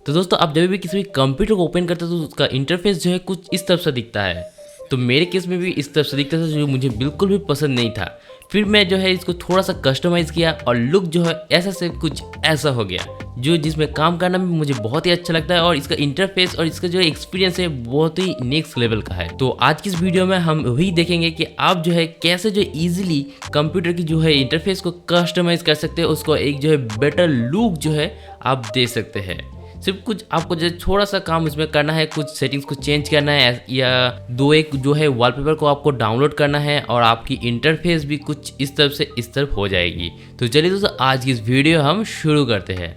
तो दोस्तों आप जब भी किसी भी कंप्यूटर को ओपन करते हो तो उसका इंटरफेस जो है कुछ इस तरफ से दिखता है। तो मेरे केस में भी इस तरफ से दिखता था, जो मुझे बिल्कुल भी पसंद नहीं था। फिर मैं जो है इसको थोड़ा सा कस्टमाइज़ किया और लुक जो है ऐसा से कुछ ऐसा हो गया, जो जिसमें काम करना भी मुझे बहुत ही अच्छा लगता है और इसका इंटरफेस और इसका जो एक्सपीरियंस है बहुत ही नेक्स्ट लेवल का है। तो आज की इस वीडियो में हम वही देखेंगे कि आप जो है कैसे जो इजीली कंप्यूटर की जो है इंटरफेस को कस्टमाइज़ कर सकते हैं, उसको एक जो है बेटर लुक जो है आप दे सकते हैं। सिर्फ कुछ आपको जो थोड़ा सा काम इसमें करना है, कुछ सेटिंग्स को चेंज करना है या दो एक जो है वॉलपेपर को आपको डाउनलोड करना है और आपकी इंटरफेस भी कुछ इस तरफ से इस तरफ हो जाएगी। तो चलिए दोस्तों आज की इस वीडियो हम शुरू करते हैं।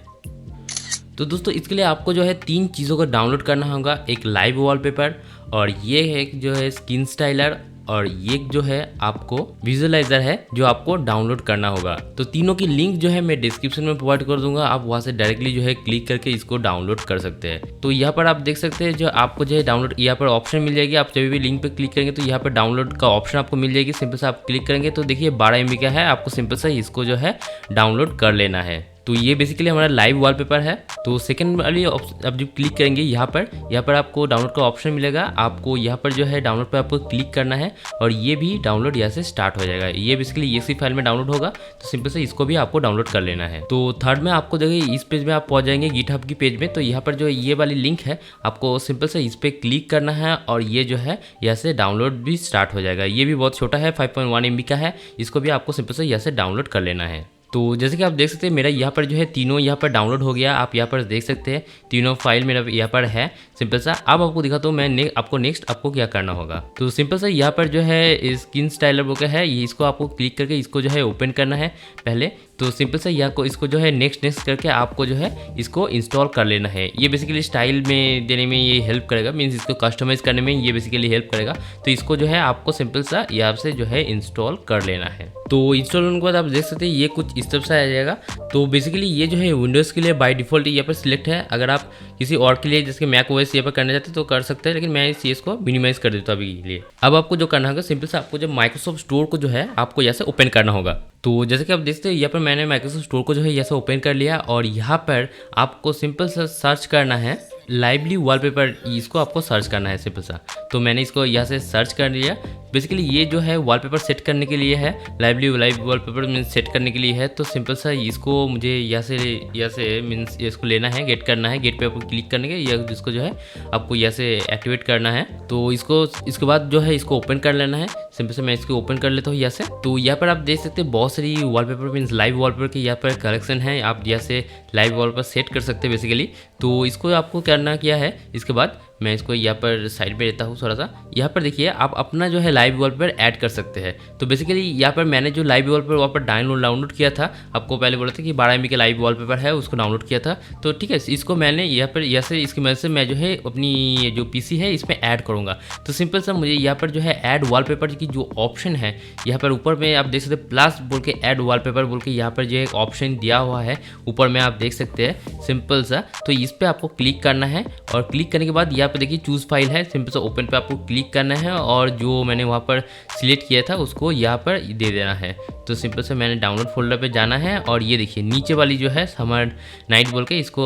तो दोस्तों इसके लिए आपको जो है 3 चीज़ों को डाउनलोड करना होगा, एक लाइव वॉलपेपर और ये है जो है स्किन स्टाइलर और ये जो है आपको विजुअलाइजर है जो आपको डाउनलोड करना होगा। तो तीनों की लिंक जो है मैं डिस्क्रिप्शन में प्रोवाइड कर दूंगा, आप वहां से डायरेक्टली जो है क्लिक करके इसको डाउनलोड कर सकते हैं। तो यहाँ पर आप देख सकते हैं जो आपको जो है डाउनलोड यहाँ पर ऑप्शन मिल जाएगी। आप जब भी लिंक पे क्लिक करेंगे तो यहाँ पर डाउनलोड का ऑप्शन आपको मिल जाएगी। सिंपल से आप क्लिक करेंगे तो देखिए 12 MB का है, आपको सिंपल से इसको जो है डाउनलोड कर लेना है। तो ये बेसिकली हमारा लाइव वॉलपेपर है। तो सेकंड वाली आप जब क्लिक करेंगे यहाँ पर आपको डाउनलोड का ऑप्शन मिलेगा। आपको यहाँ पर जो है डाउनलोड पे आपको क्लिक करना है और ये भी डाउनलोड यहाँ से स्टार्ट हो जाएगा। ये बेसिकली EXE फाइल में डाउनलोड होगा, तो सिंपल से इसको भी आपको डाउनलोड कर लेना है। तो थर्ड में आपको देखिए इस पेज में आप पहुँच जाएंगे गिटहब की पेज में। तो यहाँ पर जो ये वाली लिंक है आपको सिंपल से इस पर क्लिक करना है और ये जो है यहाँ से डाउनलोड भी स्टार्ट हो जाएगा। ये भी बहुत छोटा है, 5.1 MB का है। इसको भी आपको सिंपल से यहाँ से डाउनलोड कर लेना है। तो जैसे कि आप देख सकते हैं मेरा यहाँ पर जो है तीनों यहाँ पर डाउनलोड हो गया। आप यहाँ पर देख सकते हैं तीनों फाइल मेरा यहाँ पर है। सिंपल सा अब आपको दिखाता हूँ मैं आपको नेक्स्ट आपको क्या करना होगा। तो सिंपल सा यहाँ पर जो है स्किन स्टाइलर बोल के है, ये इसको आपको क्लिक करके इसको जो है ओपन करना है पहले। तो सिंपल सा यहाँ को इसको जो है नेक्स्ट करके आपको जो है इसको इंस्टॉल कर लेना है। ये बेसिकली स्टाइल में देने में ये हेल्प करेगा, मीन्स इसको कस्टमाइज़ करने में ये बेसिकली हेल्प करेगा। तो इसको जो है आपको सिंपल सा यहाँ से जो है इंस्टॉल कर लेना है। तो इंस्टॉल होने के बाद आप देख सकते हैं ये कुछ इस तरफ से आ जाएगा। तो बेसिकली ये जो है विंडोज़ के लिए बाय डिफ़ॉल्ट यहाँ पर सिलेक्ट है। अगर आप किसी और के लिए जैसे मैक OS यहाँ पर करना चाहते हैं तो कर सकते हैं, लेकिन मैं इस चीज़ को मिनिमाइज़ कर देता हूँ अभी के लिए। अब आपको जो करना होगा सिंपल से आपको जब माइक्रोसॉफ्ट स्टोर को जो है आपको यहाँ से ओपन करना होगा। तो जैसे कि आप देखते हैं यहाँ पर मैंने माइक्रोसॉफ्ट स्टोर को जो है यहाँ से ओपन कर लिया और यहाँ पर आपको सिंपल सा सर्च करना है लाइवली वॉलपेपर, इसको आपको सर्च करना है सिंपल सा। तो मैंने इसको यहाँ से सर्च कर लिया। बेसिकली ये जो है वॉलपेपर सेट करने के लिए है, लाइव वॉलपेपर मीन्स सेट करने के लिए है। तो सिंपल सा इसको मुझे यहाँ से मीन्स इसको लेना है, गेट करना है। गेट पे आपको क्लिक करने के या इसको जो है आपको यहाँ से एक्टिवेट करना है। तो इसके बाद जो है इसको ओपन कर लेना है। सिंपल से मैं इसको ओपन कर लेता हूँ यहाँ से। तो यहाँ पर आप देख सकते हैं बहुत सारी वॉलपेपर मीन्स लाइव वॉलपेपर के यहाँ पर कलेक्शन है। आप यहाँ से लाइव वॉलपेपर सेट कर सकते हैं बेसिकली। तो इसको आपको करना क्या है, इसके बाद मैं इसको यहाँ पर साइड पे लेता हूँ थोड़ा सा। यहाँ पर देखिए आप अपना जो है लाइव वॉलपेपर ऐड कर सकते हैं। तो बेसिकली यहाँ पर मैंने जो लाइव वॉलपेपर वहाँ पर डाउनलोड किया था, आपको पहले बोला था कि 12 MB का लाइव वॉलपेपर है, उसको डाउनलोड किया था। तो ठीक है, इसको मैंने यहाँ पर से इसकी मदद से मैं जो है अपनी जो PC है इसमें ऐड करूँगा। तो सिंपल सा मुझे यहाँ पर जो है ऐड वॉलपेपर की जो ऑप्शन है यहाँ पर ऊपर में आप देख सकते हैं प्लस बोल के ऐड वॉलपेपर बोल के यहाँ पर जो एक ऑप्शन दिया हुआ है ऊपर में आप देख सकते हैं सिंपल सा। तो इस पर आपको क्लिक करना है और क्लिक करने के बाद यहाँ पर देखिए चूज़ फाइल है, सिंपल सा ओपन पे आपको क्लिक करना है और जो मैंने वहाँ पर सिलेक्ट किया था उसको यहाँ पर दे देना है। तो सिंपल से मैंने डाउनलोड फोल्डर पे जाना है और ये देखिए नीचे वाली जो है समर नाइट बोल के इसको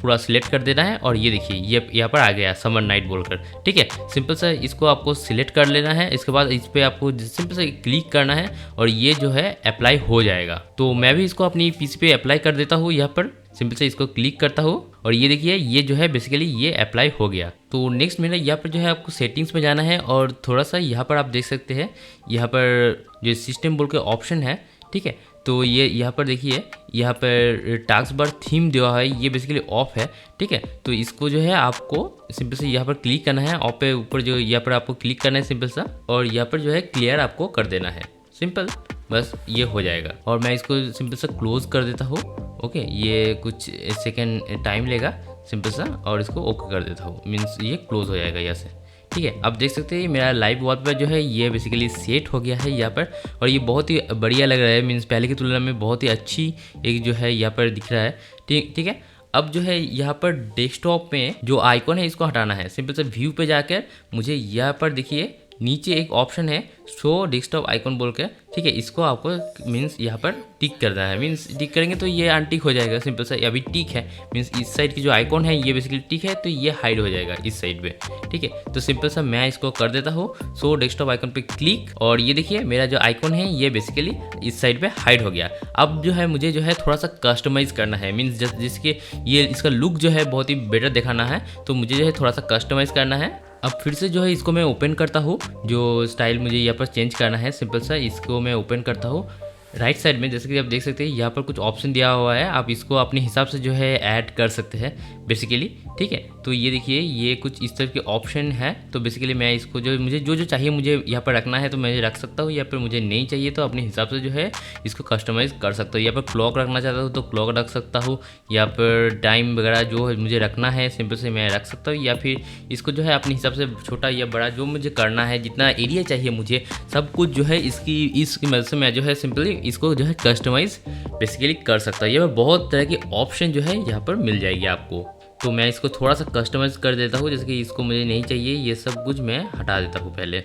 पूरा सिलेक्ट कर देना है और ये देखिए ये यहाँ पर आ गया समर नाइट बोलकर। ठीक है, सिंपल सा इसको आपको सिलेक्ट कर लेना है। इसके बाद इस पर आपको सिंपल से क्लिक करना है और ये जो है अप्लाई हो जाएगा। तो मैं भी इसको अपनी PC पे अप्लाई कर देता हूँ। यहाँ पर सिंपल से इसको क्लिक करता हूँ और ये देखिए ये जो है बेसिकली ये अप्लाई हो गया। तो नेक्स्ट मेरा यहाँ पर जो है आपको सेटिंग्स में जाना है और थोड़ा सा यहाँ पर आप देख सकते हैं यहाँ पर जो सिस्टम बोल के ऑप्शन है। ठीक है, तो ये यहाँ पर देखिए यहाँ पर टास्क बार थीम दिया है, ये बेसिकली ऑफ है। ठीक है, तो इसको जो है आपको सिंपल से यहाँ पर क्लिक करना है, ऑफ पे ऊपर जो यहाँ पर आपको क्लिक करना है सिंपल सा और यहाँ पर जो है क्लियर आपको कर देना है। सिंपल बस ये हो जाएगा और मैं इसको सिंपल सा क्लोज कर देता हूँ। ओके, ये कुछ सेकेंड टाइम लेगा सिंपल सा और इसको ओके कर देता हूँ, मीन्स ये क्लोज हो जाएगा यहाँ से। ठीक है, आप देख सकते हैं मेरा लाइव वॉलपेपर जो है ये बेसिकली सेट हो गया है यहाँ पर और ये बहुत ही बढ़िया लग रहा है, मीन्स पहले की तुलना में बहुत ही अच्छी एक जो है यहाँ पर दिख रहा है। ठीक है, अब जो है यहाँ पर डेस्कटॉप में जो आइकॉन है इसको हटाना है। सिंपल से व्यू पे जाकर मुझे यहाँ पर देखिए नीचे एक ऑप्शन है शो डेस्कटॉप आइकॉन बोल के, ठीक है, इसको आपको मीन्स यहाँ पर टिक करना है। मीन्स टिक करेंगे तो ये अनटिक हो जाएगा, सिंपल सा। अभी टिक है मीन्स इस साइड की जो आइकॉन है ये बेसिकली टिक है, तो ये हाइड हो जाएगा इस साइड पे, ठीक है। तो सिंपल सा मैं इसको कर देता हूँ शो डेस्कटॉप आइकॉन पे क्लिक, और ये देखिए मेरा जो आइकॉन है ये बेसिकली इस साइड पे हाइड हो गया। अब जो है मुझे जो है थोड़ा सा कस्टमाइज़ करना है, मीन्स जिसके ये इसका लुक जो है बहुत ही बेटर दिखाना है, तो मुझे जो है थोड़ा सा कस्टमाइज़ करना है। अब फिर से जो है इसको मैं ओपन करता हूँ, जो स्टाइल मुझे यहाँ पर चेंज करना है, सिंपल सा इसको मैं ओपन करता हूँ। राइट साइड में जैसे कि आप देख सकते हैं यहाँ पर कुछ ऑप्शन दिया हुआ है, आप इसको अपने हिसाब से जो है ऐड कर सकते हैं बेसिकली, ठीक है। तो ये देखिए ये कुछ इस तरह के ऑप्शन है, तो बेसिकली मैं इसको जो मुझे जो चाहिए मुझे यहाँ पर रखना है तो मैं रख सकता हूँ, या फिर मुझे नहीं चाहिए तो अपने हिसाब से जो है इसको कस्टमाइज़ कर सकता हूँ। यहाँ पर क्लॉक रखना चाहता हूँ तो क्लॉक रख सकता हूँ, या फिर टाइम वगैरह जो मुझे रखना है सिंपल से मैं रख सकता हूँ, या फिर इसको जो है अपने हिसाब से छोटा या बड़ा जो मुझे करना है, जितना एरिया चाहिए मुझे सब कुछ जो है इसकी मदद से मैं जो है सिंपली इसको जो है कस्टमाइज़ बेसिकली कर सकता हूँ। ये बहुत तरह की ऑप्शन जो है यहाँ पर मिल जाएगी आपको। तो मैं इसको थोड़ा सा कस्टमाइज़ कर देता हूँ, जैसे कि इसको मुझे नहीं चाहिए, ये सब कुछ मैं हटा देता हूँ पहले,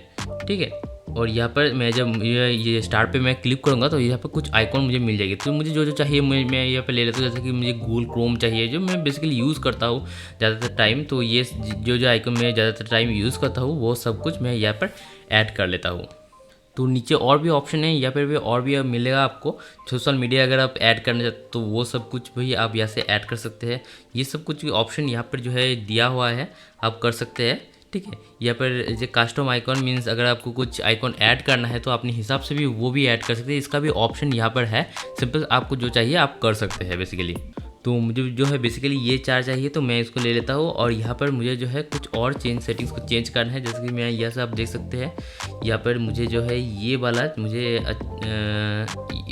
ठीक है। और यहाँ पर मैं जब ये स्टार पे मैं क्लिक करूँगा तो यहाँ पर कुछ आइकॉन मुझे मिल जाएगी, तो मुझे जो चाहिए मैं यहाँ पे ले लेता हूँ। जैसे कि मुझे गूगल क्रोम चाहिए, जो मैं बेसिकली यूज़ करता हूँ ज़्यादातर टाइम, तो ये जो आइकॉन मैं ज़्यादातर टाइम यूज़ करता हूँ वो सब कुछ मैं यहाँ पर ऐड कर लेता हूँ। तो नीचे और भी ऑप्शन है, या फिर भी और भी मिलेगा आपको। सोशल मीडिया अगर आप ऐड करना चाहते तो वो सब कुछ भी आप यहाँ से ऐड कर सकते हैं। ये सब कुछ ऑप्शन यहाँ पर जो है दिया हुआ है, आप कर सकते हैं, ठीक है। यहाँ पर जो कस्टम आइकॉन मीन्स अगर आपको कुछ आइकॉन ऐड करना है तो अपने हिसाब से भी वो भी ऐड कर सकते हैं, इसका भी ऑप्शन यहाँ पर है। सिंपल आपको जो चाहिए आप कर सकते हैं बेसिकली। तो मुझे जो है बेसिकली ये 4 चाहिए तो मैं इसको ले लेता हूँ। और यहाँ पर मुझे जो है कुछ और सेटिंग्स को चेंज करना है, जैसे कि मैं यहाँ से आप देख सकते हैं यहाँ पर मुझे जो है ये वाला मुझे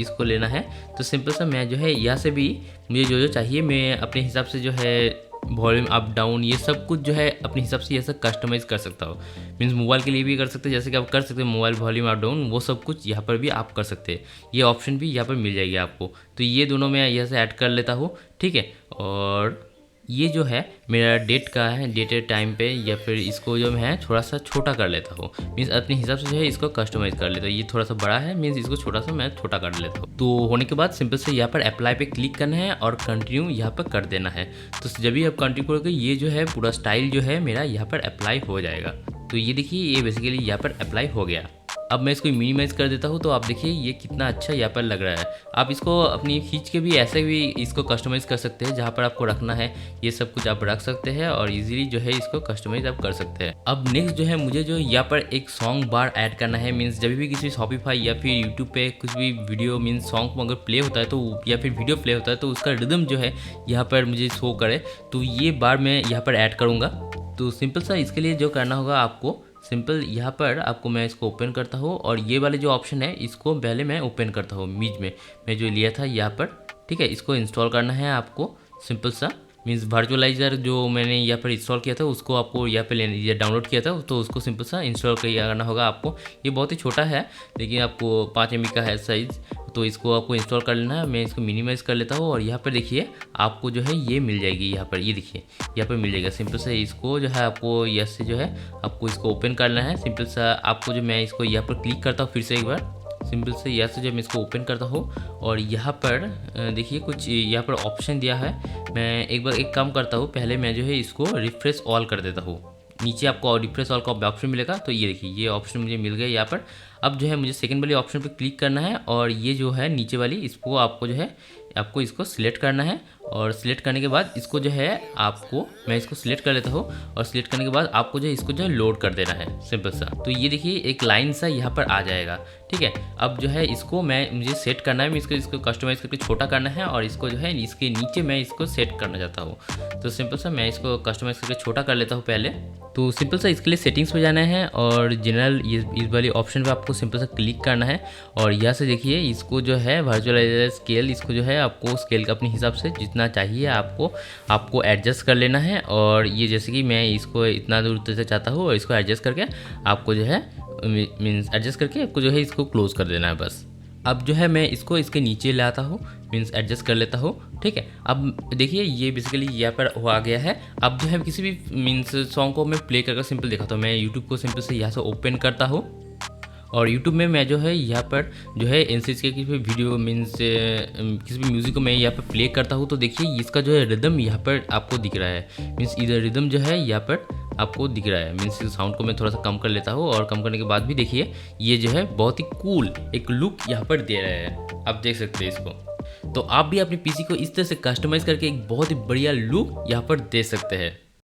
इसको लेना है। तो सिंपल सा मैं जो है यहाँ से भी मुझे जो चाहिए मैं अपने हिसाब से जो है वॉल्यूम अप डाउन ये सब कुछ जो है अपने हिसाब से ये सब कस्टमाइज़ कर सकता हूँ। मीन्स मोबाइल के लिए भी कर सकते हैं, जैसे कि आप कर सकते हैं मोबाइल वॉल्यूम अप डाउन, वो सब कुछ यहाँ पर भी आप कर सकते हैं। ये ऑप्शन भी यहाँ पर मिल जाएगी आपको। तो ये दोनों मैं यहाँ से ऐड कर लेता हूँ, ठीक है। और ये जो है मेरा डेट का है, डेटेड टाइम पे, या फिर इसको जो मैं थोड़ा सा छोटा कर लेता हूँ, मीन्स अपने हिसाब से जो है इसको कस्टमाइज़ कर लेता हूँ। ये थोड़ा सा बड़ा है मीन्स इसको छोटा सा मैं छोटा कर लेता हूँ। तो होने के बाद सिंपल से यहाँ पर अप्लाई पे क्लिक करना है और कंटिन्यू यहाँ पर कर देना है। तो जब भी आप कंटिन्यू करोगे ये जो है पूरा स्टाइल जो है मेरा यहाँ पर अप्लाई हो जाएगा। तो ये देखिए ये बेसिकली यहाँ पर अप्लाई हो गया। अब मैं इसको मिनिमाइज़ कर देता हूँ, तो आप देखिए ये कितना अच्छा यहाँ पर लग रहा है। आप इसको अपनी खींच के भी ऐसे भी इसको कस्टमाइज़ कर सकते हैं, जहाँ पर आपको रखना है ये सब कुछ आप रख सकते हैं और इजीली जो है इसको कस्टमाइज़ आप कर सकते हैं। अब नेक्स्ट जो है मुझे जो यहाँ पर एक सॉन्ग बार ऐड करना है, मीन्स जब भी किसी शॉपिफाई या फिर यूट्यूब पे कुछ भी वीडियो मीन्स सॉन्ग अगर प्ले होता है तो या फिर वीडियो प्ले होता है तो उसका रिदम जो है यहाँ पर मुझे शो करे, तो ये बार मैं यहाँ पर ऐड करूँगा। तो सिंपल सा इसके लिए जो करना होगा आपको, सिंपल यहाँ पर आपको मैं इसको ओपन करता हूँ और ये वाले जो ऑप्शन है इसको पहले मैं ओपन करता हूँ। मीज में मैं जो लिया था यहाँ पर, ठीक है, इसको इंस्टॉल करना है आपको। सिंपल सा मीन्स वर्चुअलाइजर जो मैंने यहाँ पर इंस्टॉल किया था उसको आपको यहाँ पे लेना, डाउनलोड किया था तो उसको सिंपल सा इंस्टॉल करना होगा आपको। ये बहुत ही छोटा है लेकिन आपको 5 MB का है साइज़, तो इसको आपको इंस्टॉल कर लेना है। मैं इसको मिनिमाइज़ कर लेता हूँ और यहाँ पर देखिए आपको जो है ये मिल जाएगी, यहाँ पर ये देखिए यहाँ पर मिल जाएगा। सिंपल सा इसको जो है आपको यस से जो है आपको इसको ओपन करना है। सिंपल सा आपको जो मैं इसको यहाँ पर क्लिक करता हूँ फिर से एक बार, सिंपल से यहाँ से जब मैं इसको ओपन करता हूँ और यहाँ पर देखिए कुछ यहाँ पर ऑप्शन दिया है। मैं एक बार एक काम करता हूँ, पहले मैं जो है इसको रिफ्रेश ऑल कर देता हूँ। नीचे आपको रिफ्रेश ऑल का ऑप्शन मिलेगा, तो ये देखिए ये ऑप्शन मुझे मिल गया यहाँ पर। अब जो है मुझे सेकंड वाली ऑप्शन पर क्लिक करना है और ये जो है नीचे वाली इसको आपको जो है आपको इसको सिलेक्ट करना है। और सिलेक्ट करने के बाद इसको जो है आपको मैं इसको सिलेक्ट कर लेता हूँ और सिलेक्ट करने के बाद आपको जो है इसको जो है लोड कर देना है सिंपल सा। तो ये देखिए एक लाइन सा यहाँ पर आ जाएगा, ठीक है। अब जो है इसको मुझे सेट करना है, मैं इसको कस्टमाइज़ करके छोटा करना है और इसको जो है इसके नीचे मैं इसको सेट करना चाहता हूँ। तो सिंपल सा मैं इसको कस्टमाइज़ करके छोटा कर लेता हूँ पहले। तो सिंपल सा इसके लिए सेटिंग्स पे जाना है और जनरल इस वाली ऑप्शन पे आपको सिंपल सा क्लिक करना है और यहाँ से देखिए इसको जो है वर्चुअलाइजर स्केल, इसको जो है आपको स्केल का अपने हिसाब से जितना चाहिए आपको एडजस्ट कर लेना है। और ये जैसे कि मैं इसको इतना दूर से चाहता हूँ और इसको एडजस्ट करके आपको जो है मीन्स एडजस्ट करके आपको जो है इसको क्लोज कर देना है बस। अब जो है मैं इसको इसके नीचे लाता हूँ, मीन्स एडजस्ट कर लेता हूँ। ठीक है, अब देखिए ये बेसिकली यहाँ पर हो आ गया है। अब जो है किसी भी मीन्स सॉन्ग को मैं प्ले करके सिंपल दिखाता हूँ। मैं यूट्यूब को सिंपल से यहाँ से ओपन करता हूँ और यूट्यूब में मैं जो है यहाँ पर जो है एनसीसी के किसी भी वीडियो मीन्स किसी भी म्यूज़िक को मैं यहाँ पर प्ले करता हूँ तो देखिए इसका जो है रिदम यहाँ पर आपको दिख रहा है। मीन्स इधर रिदम जो है यहाँ पर आपको दिख रहा है। मीन्स साउंड को मैं थोड़ा सा कम कर लेता हूँ और कम करने के बाद भी देखिए ये जो है बहुत ही कूल एक लुक यहाँ पर दे रहा है। आप देख सकते हैं इसको। तो आप भी अपने पीसी को इस तरह से कस्टमाइज़ करके एक बहुत ही बढ़िया लुक यहाँ पर दे सकते हैं।